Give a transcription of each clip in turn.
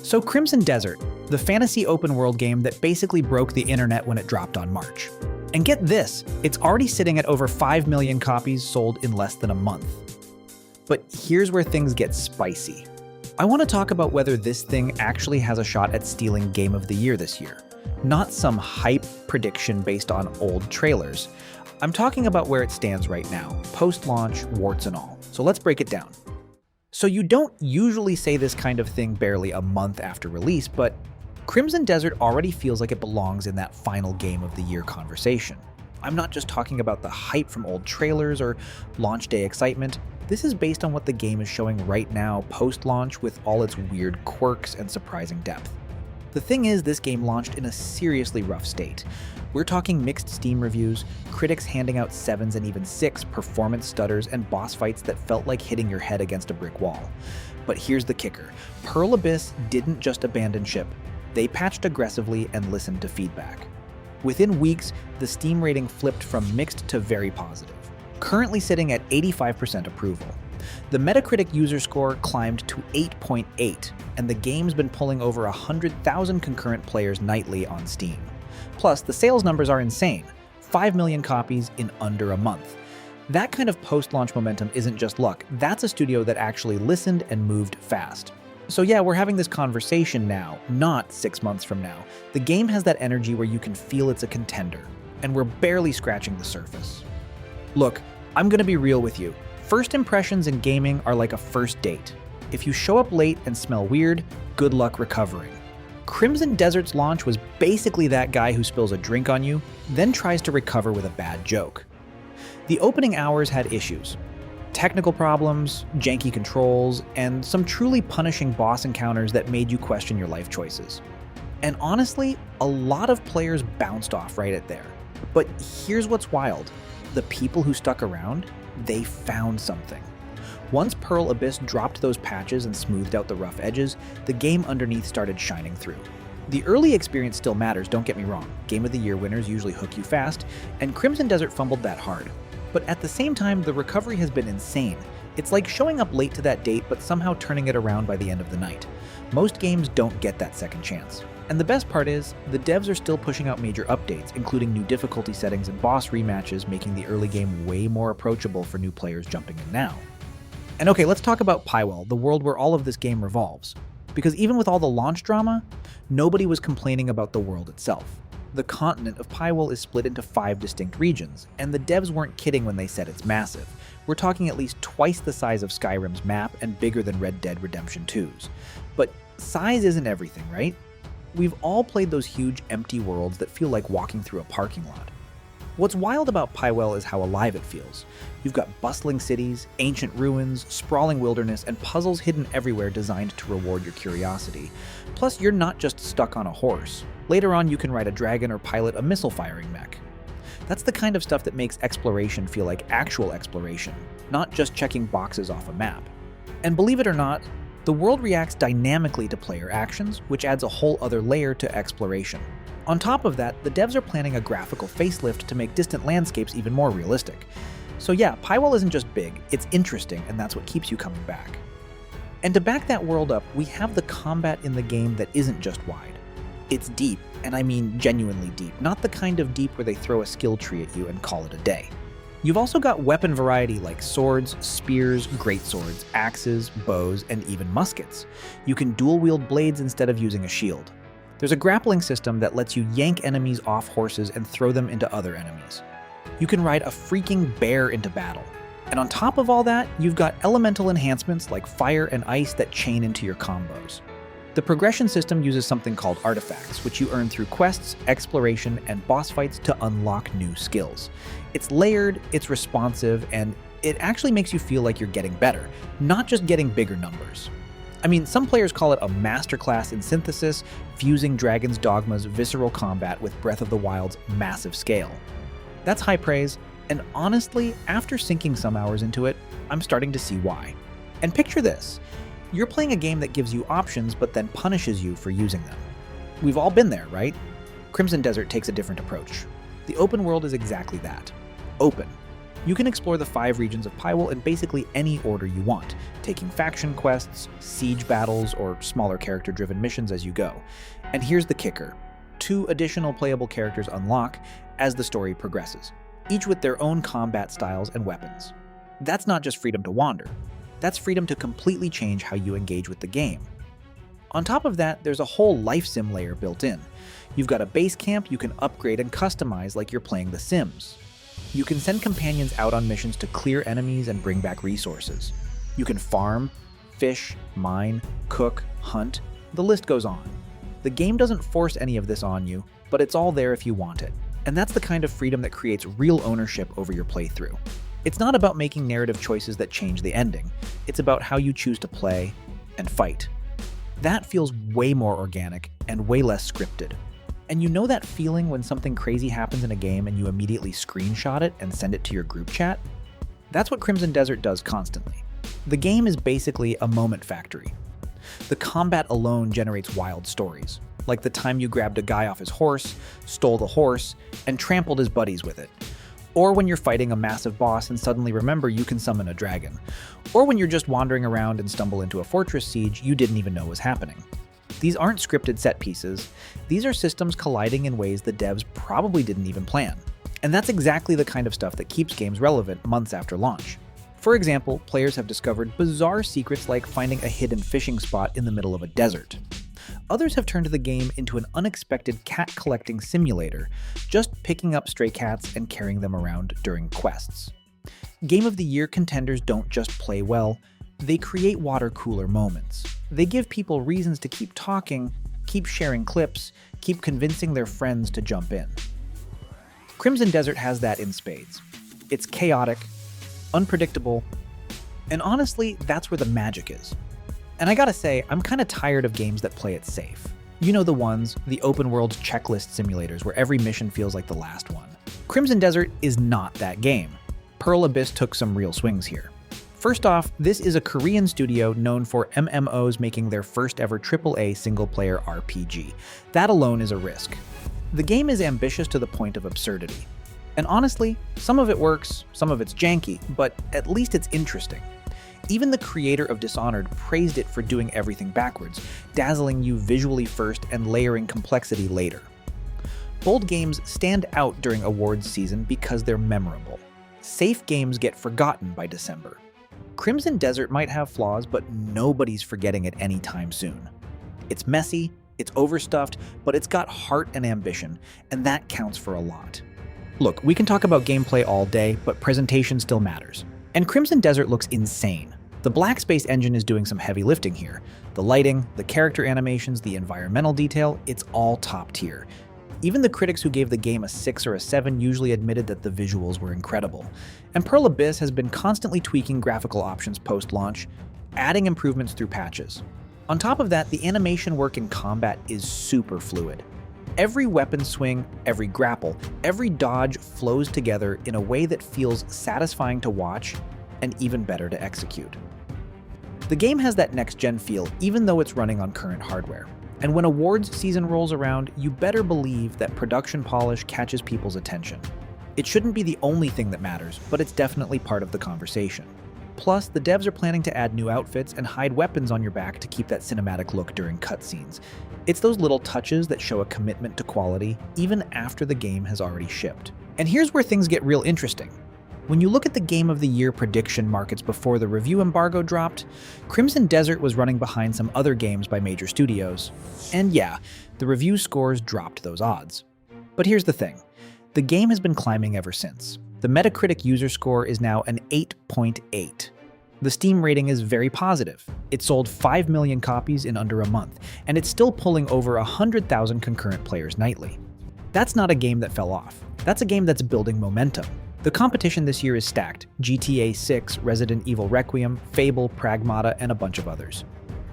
So Crimson Desert, the fantasy open world game that basically broke the internet when it dropped on March. And get this, it's already sitting at over 5 million copies sold in less than a month. But here's where things get spicy. I want to talk about whether this thing actually has a shot at stealing Game of the Year this year. Not some hype prediction based on old trailers. I'm talking about where it stands right now, post-launch, warts and all. So let's break it down. So you don't usually say this kind of thing barely a month after release, but Crimson Desert already feels like it belongs in that final Game of the Year conversation. I'm not just talking about the hype from old trailers or launch day excitement. This is based on what the game is showing right now post-launch with all its weird quirks and surprising depth. The thing is, this game launched in a seriously rough state. We're talking mixed Steam reviews, critics handing out 7s and even 6, performance stutters, and boss fights that felt like hitting your head against a brick wall. But here's the kicker. Pearl Abyss didn't just abandon ship. They patched aggressively and listened to feedback. Within weeks, the Steam rating flipped from mixed to very positive, currently sitting at 85% approval. The Metacritic user score climbed to 8.8, and the game's been pulling over 100,000 concurrent players nightly on Steam. Plus, the sales numbers are insane, 5 million copies in under a month. That kind of post-launch momentum isn't just luck, that's a studio that actually listened and moved fast. So yeah, we're having this conversation now, not 6 months from now. The game has that energy where you can feel it's a contender, and we're barely scratching the surface. Look, I'm gonna be real with you. First impressions in gaming are like a first date. If you show up late and smell weird, good luck recovering. Crimson Desert's launch was basically that guy who spills a drink on you, then tries to recover with a bad joke. The opening hours had issues. Technical problems, janky controls, and some truly punishing boss encounters that made you question your life choices. And honestly, a lot of players bounced off right at there. But here's what's wild. The people who stuck around, they found something. Once Pearl Abyss dropped those patches and smoothed out the rough edges, the game underneath started shining through. The early experience still matters, don't get me wrong. Game of the Year winners usually hook you fast, and Crimson Desert fumbled that hard. But at the same time, the recovery has been insane. It's like showing up late to that date, but somehow turning it around by the end of the night. Most games don't get that second chance. And the best part is, the devs are still pushing out major updates, including new difficulty settings and boss rematches, making the early game way more approachable for new players jumping in now. And okay, let's talk about Pywell, the world where all of this game revolves. Because even with all the launch drama, nobody was complaining about the world itself. The continent of Pywell is split into 5 distinct regions, and the devs weren't kidding when they said it's massive. We're talking at least twice the size of Skyrim's map and bigger than Red Dead Redemption 2's. But size isn't everything, right? We've all played those huge empty worlds that feel like walking through a parking lot. What's wild about Pywell is how alive it feels. You've got bustling cities, ancient ruins, sprawling wilderness, and puzzles hidden everywhere designed to reward your curiosity. Plus, you're not just stuck on a horse. Later on, you can ride a dragon or pilot a missile-firing mech. That's the kind of stuff that makes exploration feel like actual exploration, not just checking boxes off a map. And believe it or not, the world reacts dynamically to player actions, which adds a whole other layer to exploration. On top of that, the devs are planning a graphical facelift to make distant landscapes even more realistic. So yeah, Pywell isn't just big, it's interesting, and that's what keeps you coming back. And to back that world up, we have the combat in the game that isn't just wide. It's deep, and I mean genuinely deep, not the kind of deep where they throw a skill tree at you and call it a day. You've also got weapon variety like swords, spears, greatswords, axes, bows, and even muskets. You can dual-wield blades instead of using a shield. There's a grappling system that lets you yank enemies off horses and throw them into other enemies. You can ride a freaking bear into battle. And on top of all that, you've got elemental enhancements like fire and ice that chain into your combos. The progression system uses something called artifacts, which you earn through quests, exploration, and boss fights to unlock new skills. It's layered, it's responsive, and it actually makes you feel like you're getting better, not just getting bigger numbers. I mean, some players call it a masterclass in synthesis, fusing Dragon's Dogma's visceral combat with Breath of the Wild's massive scale. That's high praise, and honestly, after sinking some hours into it, I'm starting to see why. And picture this. You're playing a game that gives you options but then punishes you for using them. We've all been there, right? Crimson Desert takes a different approach. The open world is exactly that. Open. You can explore the 5 regions of Pyrewell in basically any order you want, taking faction quests, siege battles, or smaller character-driven missions as you go. And here's the kicker. 2 additional playable characters unlock as the story progresses, each with their own combat styles and weapons. That's not just freedom to wander. That's freedom to completely change how you engage with the game. On top of that, there's a whole life sim layer built in. You've got a base camp you can upgrade and customize like you're playing The Sims. You can send companions out on missions to clear enemies and bring back resources. You can farm, fish, mine, cook, hunt, the list goes on. The game doesn't force any of this on you, but it's all there if you want it. And that's the kind of freedom that creates real ownership over your playthrough. It's not about making narrative choices that change the ending. It's about how you choose to play and fight. That feels way more organic and way less scripted. And you know that feeling when something crazy happens in a game and you immediately screenshot it and send it to your group chat? That's what Crimson Desert does constantly. The game is basically a moment factory. The combat alone generates wild stories, like the time you grabbed a guy off his horse, stole the horse, and trampled his buddies with it. Or when you're fighting a massive boss and suddenly remember you can summon a dragon. Or when you're just wandering around and stumble into a fortress siege you didn't even know was happening. These aren't scripted set pieces. These are systems colliding in ways the devs probably didn't even plan. And that's exactly the kind of stuff that keeps games relevant months after launch. For example, players have discovered bizarre secrets like finding a hidden fishing spot in the middle of a desert. Others have turned the game into an unexpected cat collecting simulator, just picking up stray cats and carrying them around during quests. Game of the Year contenders don't just play well, they create water cooler moments. They give people reasons to keep talking, keep sharing clips, keep convincing their friends to jump in. Crimson Desert has that in spades. It's chaotic, unpredictable, and honestly, that's where the magic is. And I gotta say, I'm kinda tired of games that play it safe. You know the ones, the open world checklist simulators where every mission feels like the last one. Crimson Desert is not that game. Pearl Abyss took some real swings here. First off, this is a Korean studio known for MMOs making their first ever AAA single-player RPG. That alone is a risk. The game is ambitious to the point of absurdity. And honestly, some of it works, some of it's janky, but at least it's interesting. Even the creator of Dishonored praised it for doing everything backwards, dazzling you visually first and layering complexity later. Bold games stand out during awards season because they're memorable. Safe games get forgotten by December. Crimson Desert might have flaws, but nobody's forgetting it anytime soon. It's messy, it's overstuffed, but it's got heart and ambition, and that counts for a lot. Look, we can talk about gameplay all day, but presentation still matters. And Crimson Desert looks insane. The Black Space engine is doing some heavy lifting here. The lighting, the character animations, the environmental detail, it's all top tier. Even the critics who gave the game a 6 or a 7 usually admitted that the visuals were incredible. And Pearl Abyss has been constantly tweaking graphical options post-launch, adding improvements through patches. On top of that, the animation work in combat is super fluid. Every weapon swing, every grapple, every dodge flows together in a way that feels satisfying to watch and even better to execute. The game has that next-gen feel even though it's running on current hardware. And when awards season rolls around, you better believe that production polish catches people's attention. It shouldn't be the only thing that matters, but it's definitely part of the conversation. Plus, the devs are planning to add new outfits and hide weapons on your back to keep that cinematic look during cutscenes. It's those little touches that show a commitment to quality, even after the game has already shipped. And here's where things get real interesting. When you look at the Game of the Year prediction markets before the review embargo dropped, Crimson Desert was running behind some other games by major studios. And yeah, the review scores dropped those odds. But here's the thing. The game has been climbing ever since. The Metacritic user score is now an 8.8. The Steam rating is very positive. It sold 5 million copies in under a month, and it's still pulling over 100,000 concurrent players nightly. That's not a game that fell off. That's a game that's building momentum. The competition this year is stacked: GTA 6, Resident Evil Requiem, Fable, Pragmata, and a bunch of others.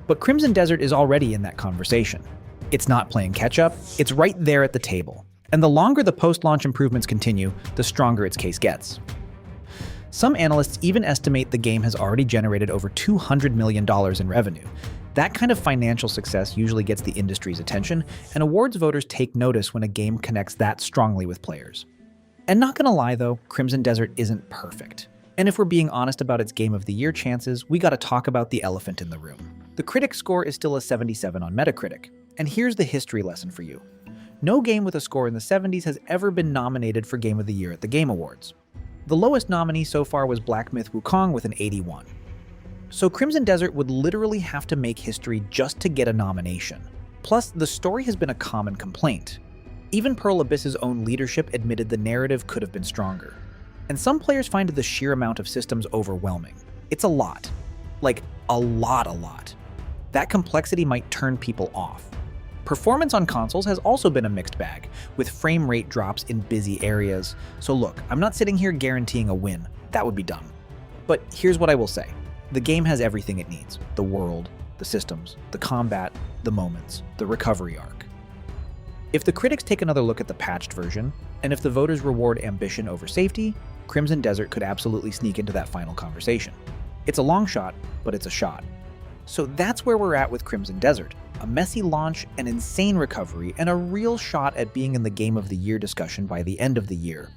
But Crimson Desert is already in that conversation. It's not playing catch-up, it's right there at the table. And the longer the post-launch improvements continue, the stronger its case gets. Some analysts even estimate the game has already generated over $200 million in revenue. That kind of financial success usually gets the industry's attention, and awards voters take notice when a game connects that strongly with players. And not gonna lie though, Crimson Desert isn't perfect. And if we're being honest about its Game of the Year chances, we gotta talk about the elephant in the room. The critic score is still a 77 on Metacritic. And here's the history lesson for you. No game with a score in the 70s has ever been nominated for Game of the Year at the Game Awards. The lowest nominee so far was Black Myth Wukong with an 81. So Crimson Desert would literally have to make history just to get a nomination. Plus, the story has been a common complaint. Even Pearl Abyss's own leadership admitted the narrative could have been stronger. And some players find the sheer amount of systems overwhelming. It's a lot. Like, a lot. That complexity might turn people off. Performance on consoles has also been a mixed bag, with frame rate drops in busy areas. So look, I'm not sitting here guaranteeing a win. That would be dumb. But here's what I will say. The game has everything it needs. The world, the systems, the combat, the moments, the recovery arc. If the critics take another look at the patched version, and if the voters reward ambition over safety, Crimson Desert could absolutely sneak into that final conversation. It's a long shot, but it's a shot. So that's where we're at with Crimson Desert. A messy launch, an insane recovery, and a real shot at being in the Game of the Year discussion by the end of the year.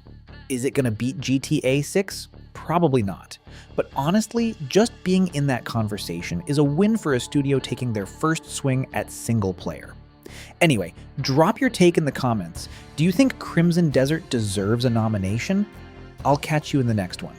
Is it gonna beat GTA 6? Probably not. But honestly, just being in that conversation is a win for a studio taking their first swing at single player. Anyway, drop your take in the comments. Do you think Crimson Desert deserves a nomination? I'll catch you in the next one.